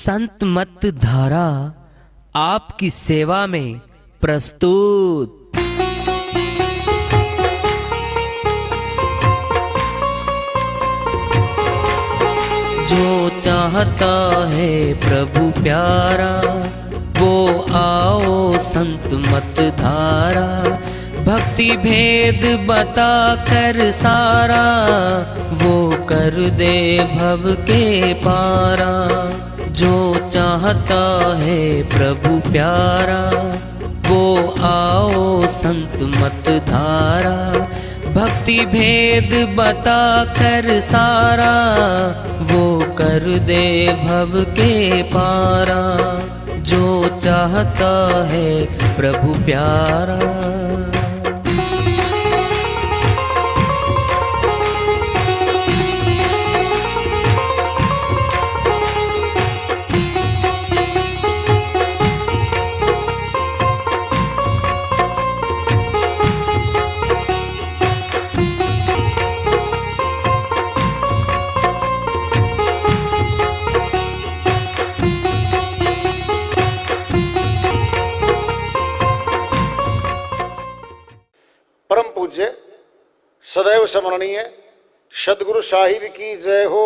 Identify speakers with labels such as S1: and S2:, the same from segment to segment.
S1: संत मत धारा आपकी सेवा में प्रस्तुत। जो चाहता है प्रभु प्यारा वो आओ संत मत धारा। भक्ति भेद बता कर सारा वो कर दे भव के पारा। जो चाहता है प्रभु प्यारा वो आओ संत मत धारा। भक्ति भेद बता कर सारा वो कर दे भव के पारा। जो चाहता है प्रभु प्यारा।
S2: परम पूज्य सदैव स्मरणीय सदगुरु साहिब की जय हो।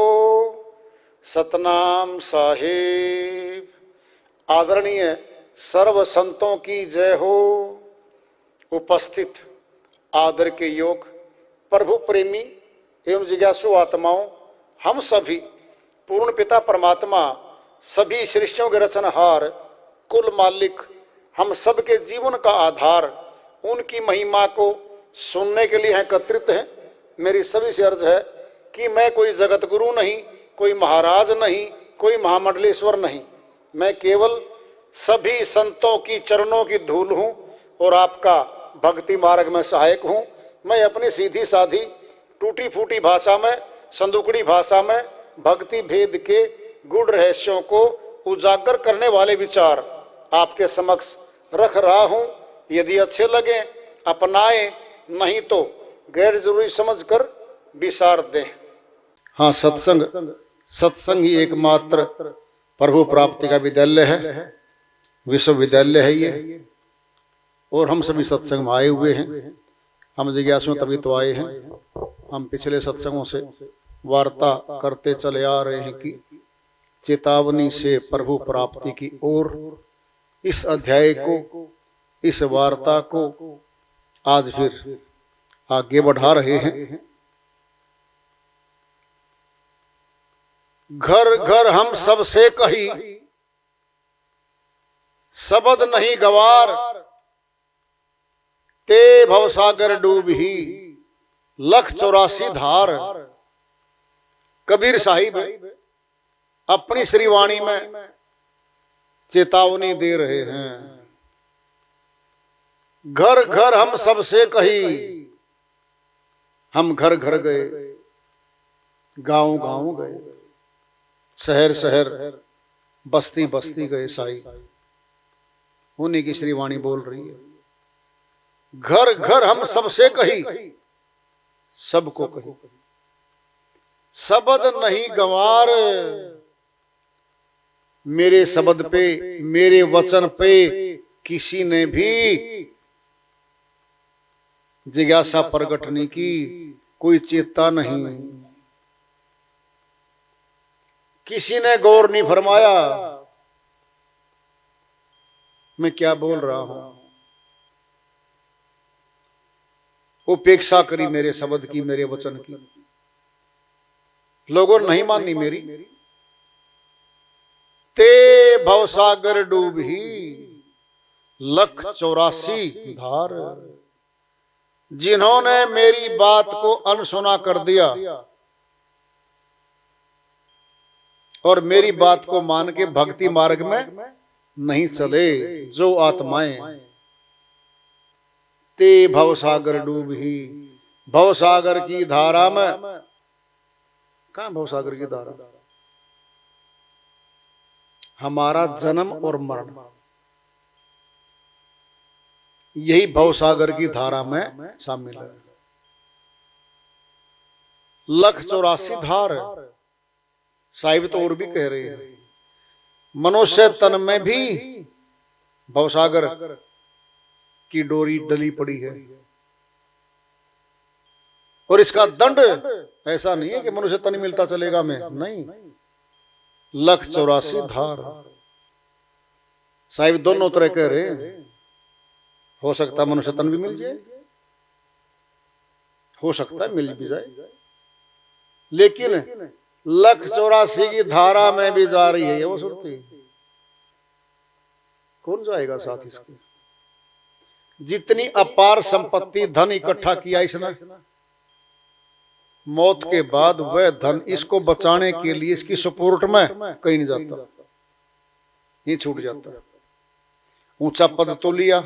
S2: सतनाम साहिब। आदरणीय सर्व संतों की जय हो। उपस्थित आदर के योग प्रभु प्रेमी एवं जिज्ञासु आत्माओं, हम सभी पूर्ण पिता परमात्मा सभी सृष्टियों के रचनहार कुल मालिक हम सब के जीवन का आधार उनकी महिमा को सुनने के लिए एकत्रित हैं। मेरी सभी से अर्ज है कि मैं कोई जगत गुरु नहीं, कोई महाराज नहीं, कोई महामंडलेश्वर नहीं। मैं केवल सभी संतों की चरणों की धूल हूँ और आपका भक्ति मार्ग में सहायक हूँ। मैं अपनी सीधी साधी टूटी फूटी भाषा में, संदुकड़ी भाषा में भक्ति भेद के गूढ़ रहस्यों को उजागर करने वाले विचार आपके समक्ष रख रहा हूँ। यदि अच्छे लगे अपनाएं, नहीं तो गैर जरूरी समझकर विसार दें। हाँ, सत्संग ही एकमात्र प्रभु प्राप्ति का विद्यालय है, विश्वविद्यालय है ये। और हम सभी सत्संग में आए हुए हैं। हम जिज्ञासु तभी तो आए हैं। हम पिछले सत्संगों से वार्ता करते चले आ रहे हैं कि चेतावनी से प्रभु प्राप्ति की ओर इस अध्याय को, इस वार्ता को आज फिर आगे बढ़ा रहे हैं। घर घर हम सबसे कही शब्द नहीं गवार, ते भवसागर डूब ही 184 धार। कबीर साहिब अपनी श्रीवाणी में चेतावनी दे रहे हैं। घर घर हम सबसे कही, हम घर घर गए, गांव गांव गए, शहर शहर, बस्ती बस्ती गए। साई उन्हीं की श्रीवाणी बोल रही है। घर घर हम सबसे कही, सबको कही शब्द नहीं गंवार। मेरे शब्द पे, मेरे वचन पे किसी ने भी जिज्ञासा प्रकटने की कोई चेता नहीं, किसी ने गौर नहीं फरमाया मैं क्या बोल रहा हूं। उपेक्षा करी मेरे शब्द की, मेरे वचन की। लोगों ने नहीं मानी मेरी। ते भवसागर डूब ही 184 धार। जिन्होंने मेरी बात को अनसुना कर दिया और मेरी बात को मान के भक्ति मार्ग में नहीं चले, जो आत्माएं, ते भवसागर डूब ही। भवसागर की धारा में, कहां भवसागर की धारा? हमारा जन्म और मरण, यही भवसागर की धारा में शामिल है। 184 धार। साहिब तो और भी कह रहे हैं मनुष्य तन में भी भवसागर की डोरी डली पड़ी है, और इसका दंड ऐसा नहीं है कि मनुष्य तन मिलता चलेगा मैं, नहीं, 184 धार। साहिब दोनों तरह कह रहे हैं, हो सकता है मनुष्य तन भी मिल जाए, हो सकता है मिल भी जाए, लेकिन 184 की धारा में भी जा रही है ये वो सुरती, कौन जाएगा साथ इसके? जितनी अपार संपत्ति धन इकट्ठा किया इसने, मौत के बाद वह धन इसको बचाने के लिए इसकी सपोर्ट में कहीं नहीं जाता, ये छूट जाता। ऊंचा पद तो लिया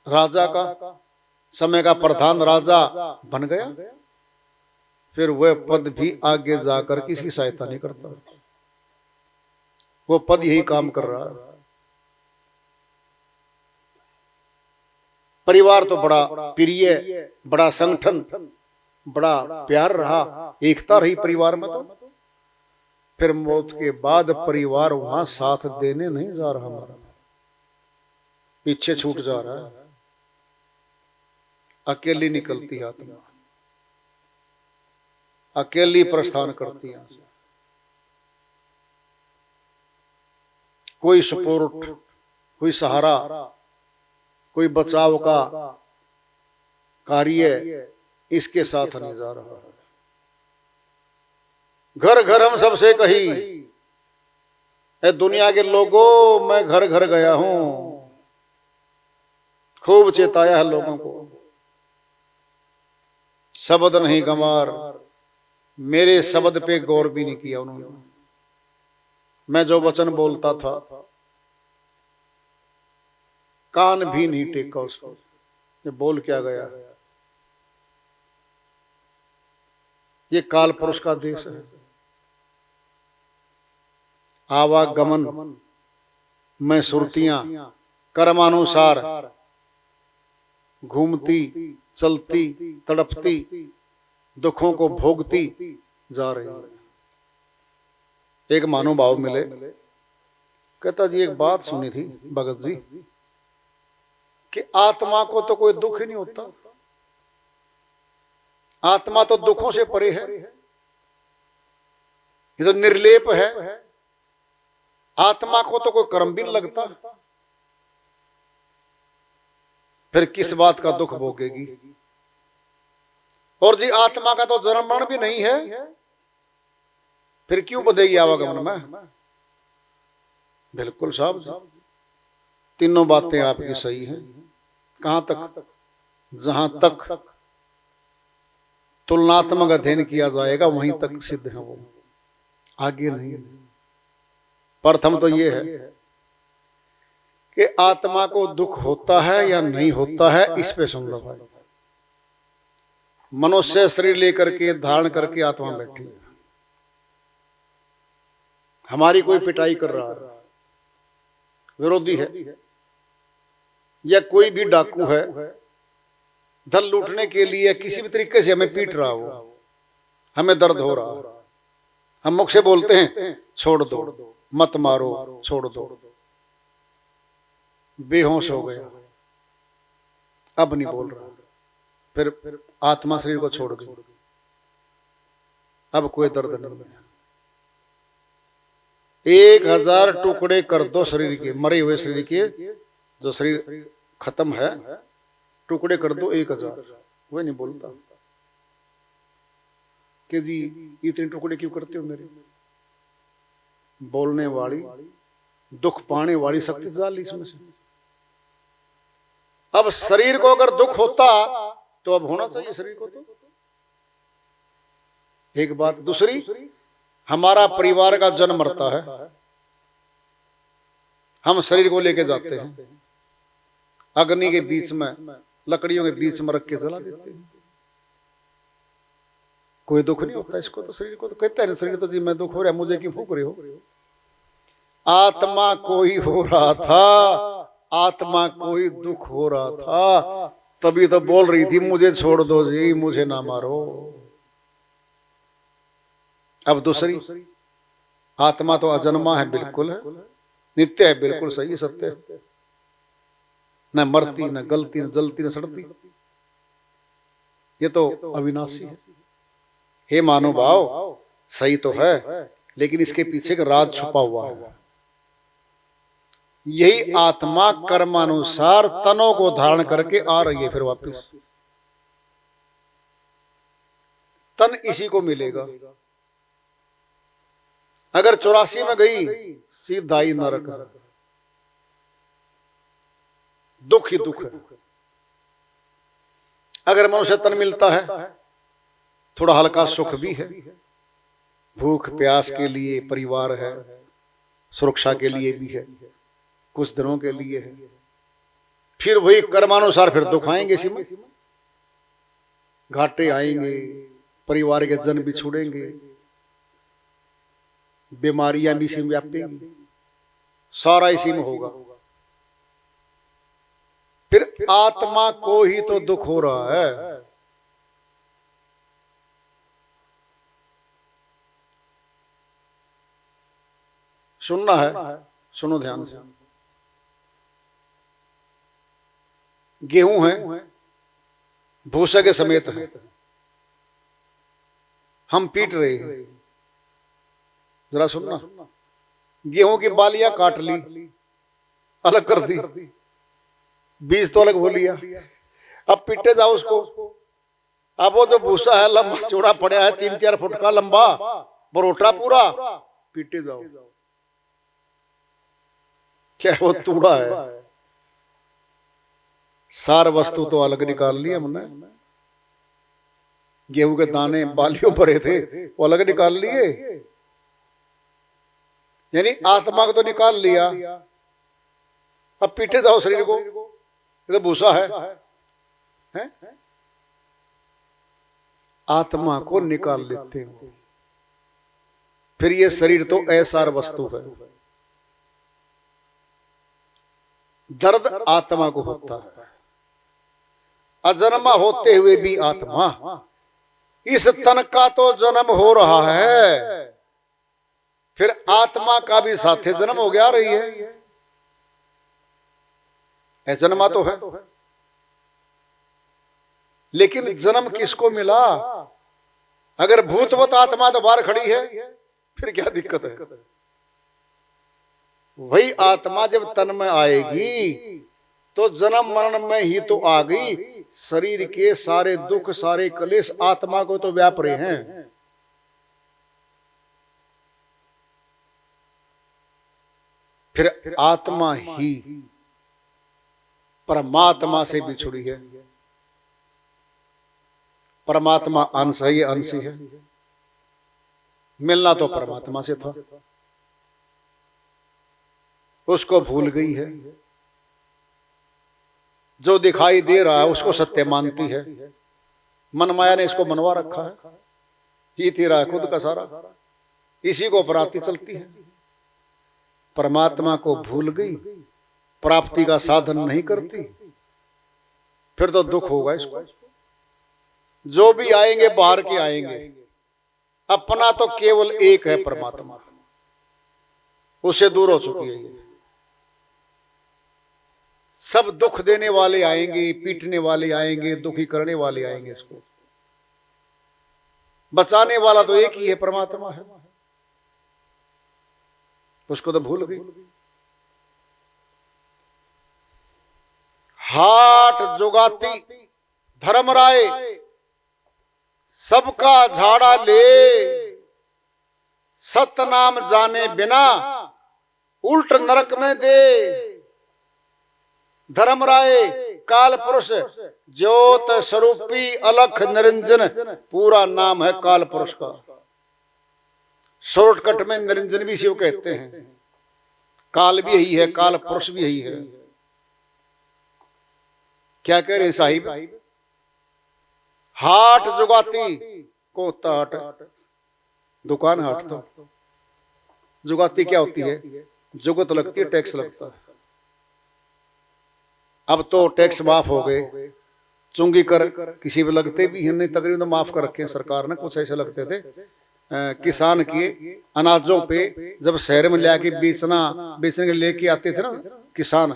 S2: राजा का, समय का प्रधान राजा बन गया, फिर वह पद भी आगे जाकर किसी सहायता नहीं करता, वो पद यही काम कर रहा है। परिवार तो बड़ा प्रिय, बड़ा संगठन, बड़ा प्यार रहा, एकता रही परिवार में, तो फिर मौत के बाद परिवार वहां साथ देने नहीं जा रहा, हमारा पीछे छूट जा रहा है, अकेली निकलती आत्मा, अकेली प्रस्थान करती है, कोई सपोर्ट, कोई सहारा, कोई बचाव का कार्य इसके साथ नहीं जा रहा है। घर घर हम सबसे कही, ए दुनिया के लोगों मैं घर घर गया हूं, खूब चेताया है लोगों को, शब्द नहीं गंवार, मेरे शब्द पे गौर भी नहीं किया उन्होंने। मैं जो वचन बोलता था कान भी नहीं टेका उसको, ये बोल क्या गया। ये काल पुरुष का देश है, आवागमन में सुरतियां कर्मानुसार घूमती चलती तड़पती दुखों को भोगती जा रही है। एक महानुभाव मिले, कहता जी एक बात सुनी थी भगत जी कि आत्मा को तो कोई दुख ही नहीं होता, आत्मा तो दुखों से परे है, ये तो निर्लेप है, आत्मा को तो कोई कर्म भी नहीं लगता, फिर किस बात का दुख भोगेगी। और जी आत्मा का तो जन्म मरण भी नहीं है, फिर क्यों बधेगी आवागमन में। बिल्कुल साहब जी, तीनों बातें आपकी सही हैं। कहां तक? जहां तक तुलनात्मक अध्ययन किया जाएगा वहीं तक सिद्ध है वो, आगे नहीं। प्रथम तो ये है कि आत्मा को दुख होता है या नहीं होता है, इस पे सुन लो भाई। मनुष्य शरीर लेकर के धारण करके आत्मा बैठी है, हमारी कोई पिटाई कर रहा है, विरोधी है, या कोई भी डाकू है धन लूटने के लिए किसी भी तरीके से हमें पीट रहा हो, हमें दर्द हो रहा है, हम मुख से बोलते हैं छोड़ दो, मत मारो, छोड़ दो, बेहोश हो गया, अब नहीं बोल रहा, फिर आत्मा शरीर को छोड़ गई, अब कोई दर्द नहीं है। 1000 टुकड़े कर दो शरीर के, मरे हुए शरीर के, जो शरीर खत्म है टुकड़े कर दो 1000, वह नहीं बोलता कि जी इतने टुकड़े क्यों करते हो मेरे। बोलने वाली, दुख पाने वाली शक्ति डाली इसमें से। अब शरीर को अगर दुख होता तो अब होना चाहिए शरीर को, तो एक बात। दूसरी, हमारा परिवार का जन्म मरता है, हम शरीर को लेके जाते हैं, अग्नि के बीच में, लकड़ियों के बीच में रख के जला देते हैं, कोई दुख नहीं होता इसको। तो शरीर को तो कहते हैं शरीर तो जी मैं दुख हो रहा है, मुझे क्यों फूक रहे हो। आत्मा कोई हो रहा था, आत्मा कोई दुख हो रहा था, तभी तो बोल रही थी मुझे छोड़ दो जी, मुझे ना मारो। अब दूसरी, आत्मा तो अजन्मा है, बिल्कुल है, नित्य है, बिल्कुल सही, सत्य है। न मरती, न गलती, न जलती, न सड़ती, ये तो अविनाशी है। हे मानवभाव, सही तो है, लेकिन इसके पीछे का राज छुपा हुआ है। यही आत्मा कर्मानुसार तनों को धारण करके आ रही है फिर वापस। तन इसी को मिलेगा। अगर 84 में गई, सीधा ही नरक, दुख ही दुख है। अगर मनुष्य तन मिलता है, थोड़ा हल्का सुख भी है, भूख प्यास के लिए, परिवार है, सुरक्षा के लिए भी है, कुछ दिनों के लिए है। फिर वही कर्मानुसार फिर दुख आएंगे, इसी में घाटे आएंगे, परिवार के जन भी छूटेंगे, बीमारियां भी इसी में व्यापेंगी, सारा इसी में होगा। फिर आत्मा को ही तो दुख हो रहा है। सुनना है, सुनो ध्यान से। गेहूं है, भूसा के समेत है, हम पीट रहे हैं। जरा सुनना, गेहूं की बालियां काट ली, अलग कर दी, बीज तो अलग हो लिया, अब पीटे जाओ उसको। अब वो जो भूसा है लंबा चौड़ा पड़ा है, 3-4 फुट का लंबा बरोटा पूरा, पीटे जाओ, क्या वो तूड़ा है? सार वस्तु तो अलग निकाल ली हमने। गेहूं के दाने बालियों भरे थे, वो अलग निकाल लिए, यानी आत्मा को तो निकाल लिया। अब पीटे जाओ शरीर को, ये तो भूसा है? आत्मा को निकाल लेते हो, फिर ये शरीर तो असार वस्तु है। दर्द आत्मा को होता है, अजन्मा होते हुए भी आत्मा, इस तन का तो जन्म हो रहा है, फिर आत्मा का भी साथे जन्म हो गया रही है। जन्मा तो है, लेकिन जन्म किसको मिला? अगर भूतवत आत्मा तो बाहर खड़ी है, फिर क्या दिक्कत है? वही आत्मा जब तन में आएगी तो जन्म मरण में ही तो आ गई। शरीर के सारे दुख, सारे कलेश आत्मा को तो व्याप रहे हैं। फिर आत्मा ही परमात्मा से बिछुड़ी है। परमात्मा अंश है, ये अंश है, मिलना तो परमात्मा से था, उसको भूल गई है। जो दिखाई दे रहा है उसको सत्य मानती है। मनमाया ने इसको मनवा रखा है, ये तेरा है खुद का सारा, इसी को अपराधी चलती है। परमात्मा को भूल गई, प्राप्ति का साधन नहीं करती, फिर तो दुख होगा इसको। जो भी आएंगे बाहर के आएंगे, अपना तो केवल एक है परमात्मा, उससे दूर हो चुकी है ये। सब दुख देने वाले आएंगे, पीटने वाले आएंगे, दुखी करने वाले आएंगे, इसको बचाने वाला तो एक ही है, परमात्मा है, उसको तो भूल गई। हाट जुगाती धर्मराय, सबका झाड़ा ले, सतनाम जाने बिना उल्ट नरक में दे। धर्मराय काल पुरुष, ज्योत स्वरूपी अलख निरंजन, पूरा नाम है काल पुरुष का। शॉर्टकट में निरंजन भी शिव कहते हैं। काल भी यही है, काल पुरुष भी यही है। क्या कह रहे साहिब? हाट जुगाती, कोता हाट, दुकान हाट। तो जुगाती क्या होती है? जुगत लगती है, टैक्स लगता है। अब तो टैक्स माफ हो गए, चुंगी कर किसी पे लगते भी हैं, नहीं तकरीबन तो माफ कर रखे हैं सरकार ने, कुछ ऐसे लगते थे। किसान के अनाजों पे जब शहर में ले बेचने के लेके आते थे ना किसान,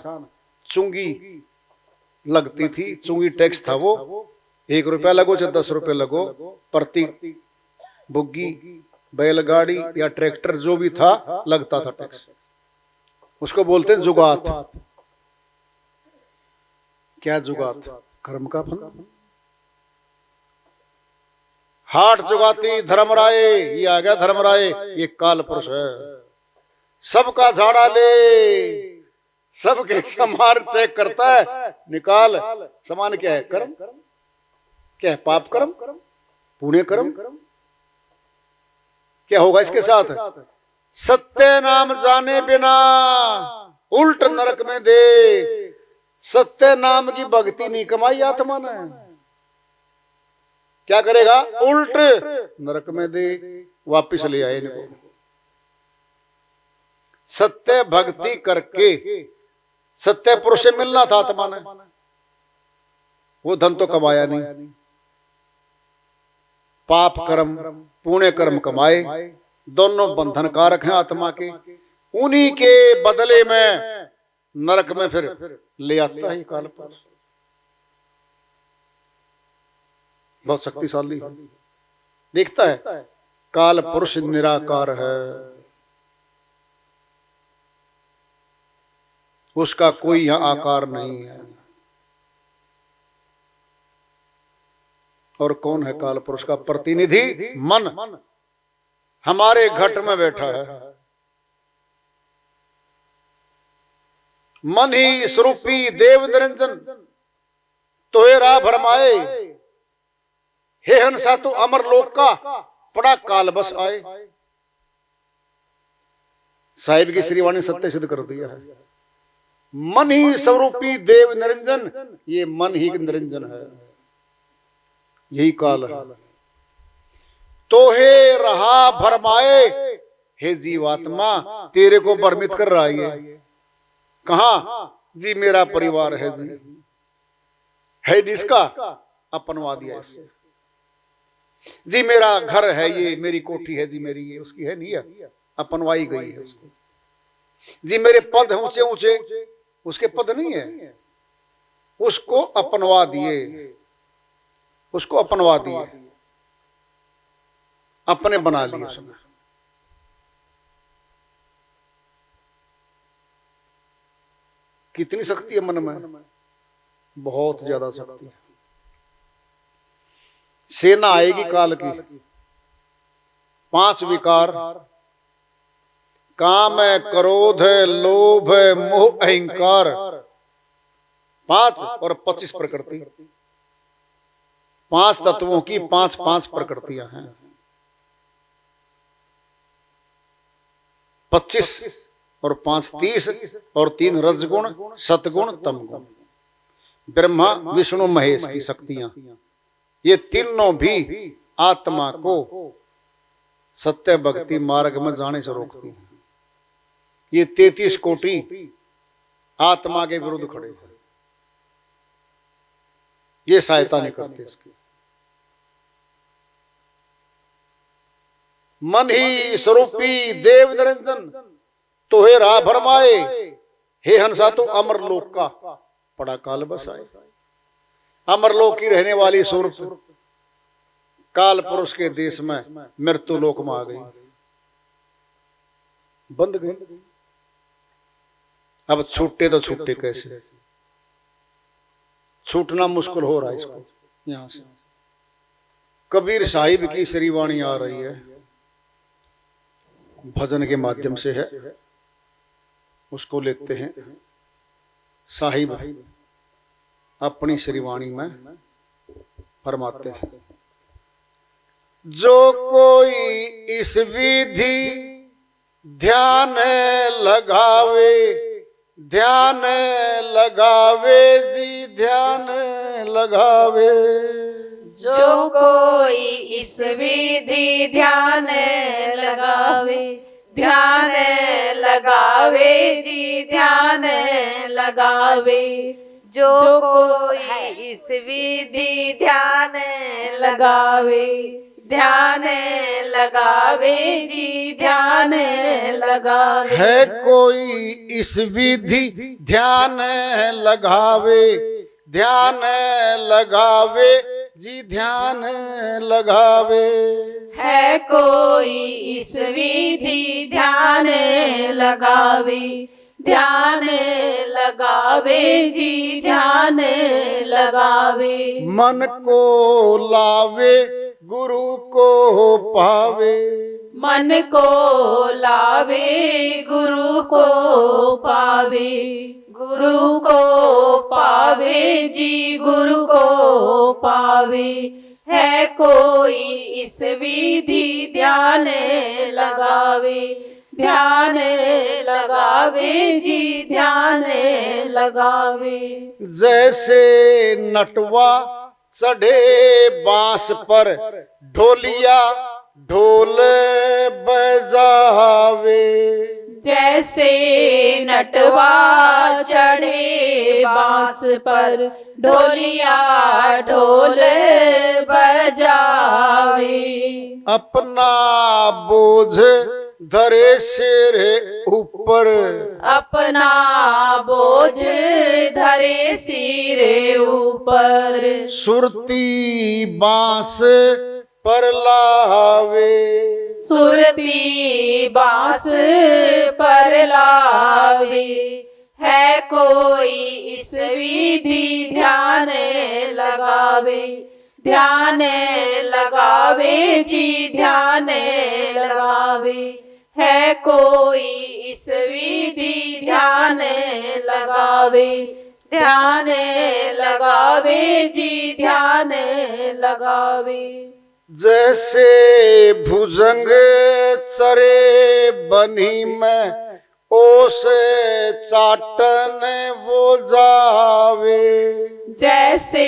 S2: चुंगी लगती थी, चुंगी टैक्स था वो, 1 रुपया लगो चाहे 10 रुपये लगो प्रति बुग्गी, बैलगाड़ी या ट्रैक्टर जो भी था लगता था टैक्स। उसको बोलते हैं जुगात। क्या जुगात? कर्म का फल। हाट जुगाती धर्मराय, ये आ गया धर्मराय, ये काल पुरुष है। सबका झाड़ा ले, सबके सामान चेक करता है, निकाल सामान क्या है? कर्म। क्या है? पाप कर्म, पुण्य कर्म। क्या होगा इसके साथ? सत्य नाम जाने बिना उल्ट नरक में दे। सत्य नाम की भक्ति नहीं कमाई आत्मा ने, क्या करेगा? उल्ट नरक में दे, वापिस ले आए इनको। सत्य भक्ति करके सत्य पुरुष से मिलना था आत्मा ने, वो धन तो कमाया नहीं। पाप कर्म पुण्य कर्म कमाए, दोनों बंधन कारक हैं आत्मा के। उन्हीं के बदले में नरक में फिर ले आता है काल पुरुष। बहुत शक्तिशाली है। देखता है काल पुरुष निराकार है, उसका कोई यहां आकार नहीं है। और कौन है काल पुरुष का प्रतिनिधि? मन। हमारे घट में बैठा है। मन ही स्वरूपी देव निरंजन तोहे राह भरमाए, हे हंसा तो अमर लोक का पड़ा काल बस आए। साहिब की श्रीवाणी सत्य सिद्ध कर दिया है। मन ही स्वरूपी देव निरंजन, ये मन ही निरंजन है, यही काल है। तोहे रहा भरमाए, हे जीवात्मा तेरे को भ्रमित कर रहा है। कहा जी? मेरा परिवार है जी, है जिसका अपनवा दिया इससे। जी मेरा घर है, ये मेरी कोठी है जी, मेरी ये उसकी है नहीं है, अपनवाई गई है उसको। जी मेरे पद है ऊंचे ऊंचे, उसके पद नहीं है, उसको अपनवा दिए, उसको अपनवा दिए, अपने बना लिए उसने। कितनी शक्ति है मन में? बहुत ज्यादा शक्ति है। सेना आएगी काल की। 5 विकार, काम है, क्रोध है, लोभ है, मोह, अहंकार, 5 और 25 प्रकृति। 5 तत्वों की 5-5 प्रकृतियां हैं। 25 और 5 30 और 3 रजगुण, सतगुण, तमगुण। ब्रह्मा विष्णु महेश की शक्तियां, ये तीनों भी आत्मा को सत्य भक्ति मार्ग में जाने से रोकती हैं। ये 33 कोटि आत्मा के विरुद्ध खड़े हैं, ये सहायता नहीं करते इसकी। मन ही स्वरूपी देव निरंजन तोहे राह भरमाए, हे हंसा तो अमर लोक का पड़ा काल बस आए। अमरलोक की रहने वाली स्वरूप काल पुरुष के देश में मृत्यु लोक में आ गई, बंद गई। अब छूटे तो छूटे कैसे? छूटना मुश्किल हो रहा है इसको। यहां से कबीर साहिब की श्रीवाणी आ रही है, भजन के माध्यम से है, उसको लेते हैं। साहिब अपनी श्रीवाणी में फरमाते हैं, जो कोई इस विधि ध्यान लगावे, ध्यान लगावे जी, ध्यान लगावे।
S3: जो कोई इस विधि ध्यान लगावे, ध्यान लगावे जी, ध्यान लगावे। जो कोई इस विधि ध्यान लगावे, ध्यान लगावे जी ध्यान लगावे।
S2: है कोई इस विधि ध्यान लगावे, ध्यान लगावे जी ध्यान लगावे।
S3: है कोई इस विधि ध्यान लगावे, ध्यान लगावे जी ध्यान लगावे।
S2: मन को लावे गुरु को पावे,
S3: मन को लावे गुरु को पावे, गुरु को पावे जी गुरु को पावे। है कोई इस विधि ध्यान लगावे, ध्यान लगावे जी ध्यान लगावे।
S2: जैसे नटवा चढ़े बांस पर ढोलिया ढोल बजावे।
S3: जैसे नटवा चढ़े बांस पर ढोलिया ढोल बजावे।
S2: अपना बोझ धरे सिर ऊपर,
S3: अपना बोझ धरे सिर ऊपर।
S2: सुरती बांस पर लावे,
S3: सुरती बांस पर लावे। है कोई इस विधि ध्यान लगावे, ध्यान लगावे जी ध्यान लगावे। है कोई इस विधि ध्यान लगावे, ध्यान लगावे जी ध्यान लगावे।
S2: जैसे भुजंग चरे बनी में ओस चाटन वो जावे।
S3: जैसे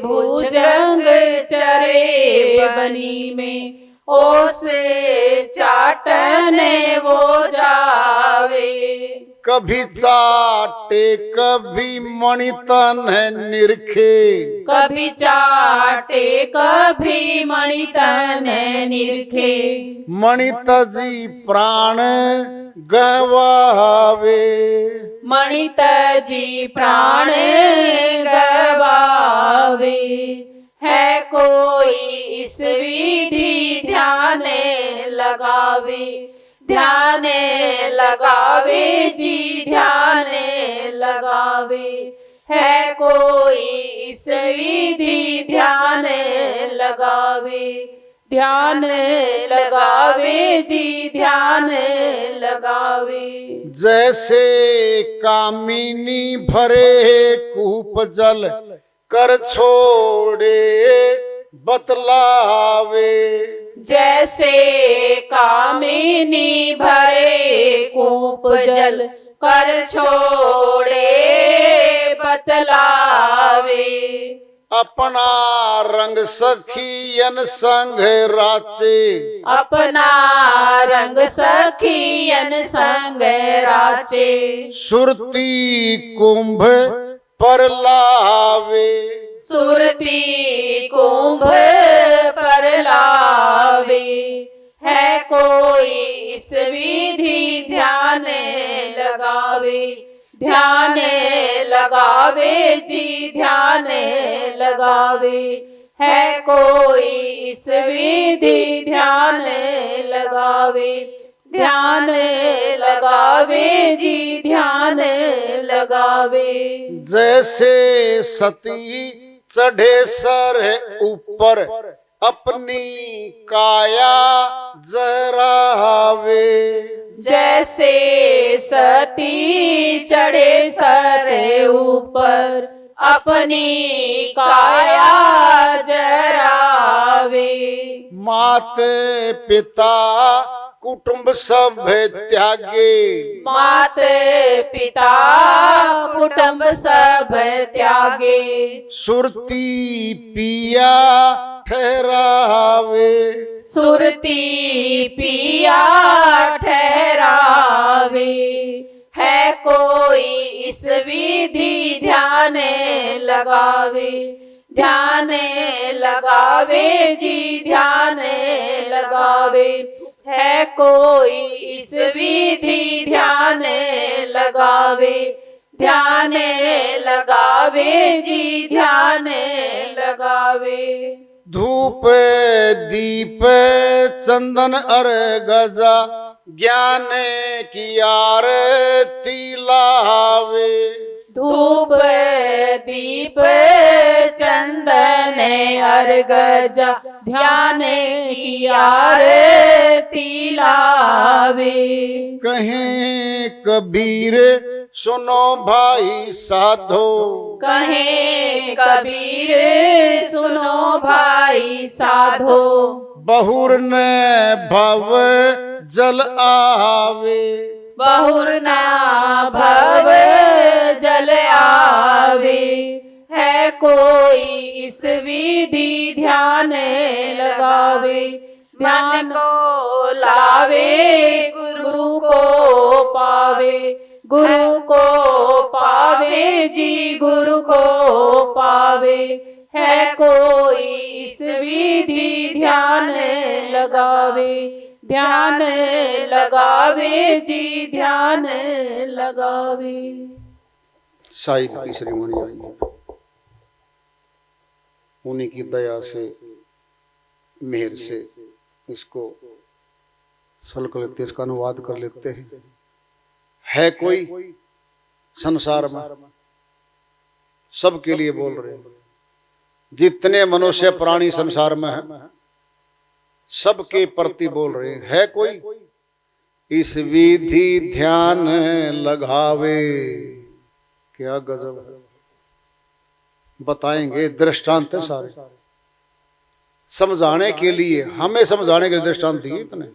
S3: भुजंग चरे बनी में ओस चाटन वो जावे।
S2: कभी चाटे कभी मणितन निरखे,
S3: कभी चाटे कभी मणितन निरखे।
S2: मणित जी प्राण गवावे,
S3: मणित जी प्राण गवावे। है कोई इस विधि ध्यान लगावे, ध्यान लगावे जी ध्यान लगावे। है कोई इस विधि ध्यान लगावे, ध्यान लगावे जी ध्यान लगावे।
S2: जैसे कामिनी भरे कूप जल कर छोड़े बतलावे।
S3: जैसे कामिनी भरे कूप जल कर छोड़े बतलावे।
S2: अपना रंग सखियन संग राचे,
S3: अपना रंग सखियन संग राचे।
S2: सुरती कुंभ पर लावे,
S3: सुरती कुंभ पर लावे। है कोई इस विधि ध्यान लगावे, ध्यान लगावे जी ध्यान लगावे। है कोई इस विधि ध्यान लगावे, ध्यान लगावे जी ध्यान लगावे।
S2: जैसे सती चढ़े सर ऊपर अपनी काया जरावे।
S3: जैसे सती चढ़े सर ऊपर अपनी काया जरावे।
S2: मात पिता कुटुंब सब त्यागे,
S3: मात पिता कुटुंब सब त्यागे। सुरती
S2: पिया ठहरावे,
S3: सुरती पिया ठहरावे। है कोई इस विधि ध्यान लगावे, ध्यान लगावे जी ध्यान लगावे। है कोई इस विधि ध्यान लगावे। ध्यान लगावे जी ध्यान लगावे।
S2: धूप दीप चंदन अर गजा ज्ञान की आरती लावे।
S3: धूप दीप चंदन अर्घ जा ध्यान की आरती लावे।
S2: कहें कबीर सुनो भाई साधो।
S3: कहे कबीर सुनो भाई साधो।
S2: बहुर न भव जल आवे।
S3: बहुर न भव जल आवे। है कोई इस विधि ध्यान लगावे। ध्यान को लावे गुरु को पावे। गुरु को पावे जी गुरु को पावे। है कोई इस विधि ध्यान लगावे। ध्यान लगावे जी ध्यान लगावे।
S2: साहिब की श्रीमणि आई है, उन्हीं की दया से मेहर से इसको सुन कर लेते, इसका अनुवाद कर लेते हैं। है कोई संसार में, सबके लिए बोल रहे हैं। जितने मनुष्य प्राणी संसार में हैं सबके प्रति बोल रहे हैं। है कोई इस विधि ध्यान लगावे। क्या गजब है, बताएंगे दृष्टांत है सारे, समझाने के लिए, हमें समझाने के लिए दृष्टांत दिए इतने।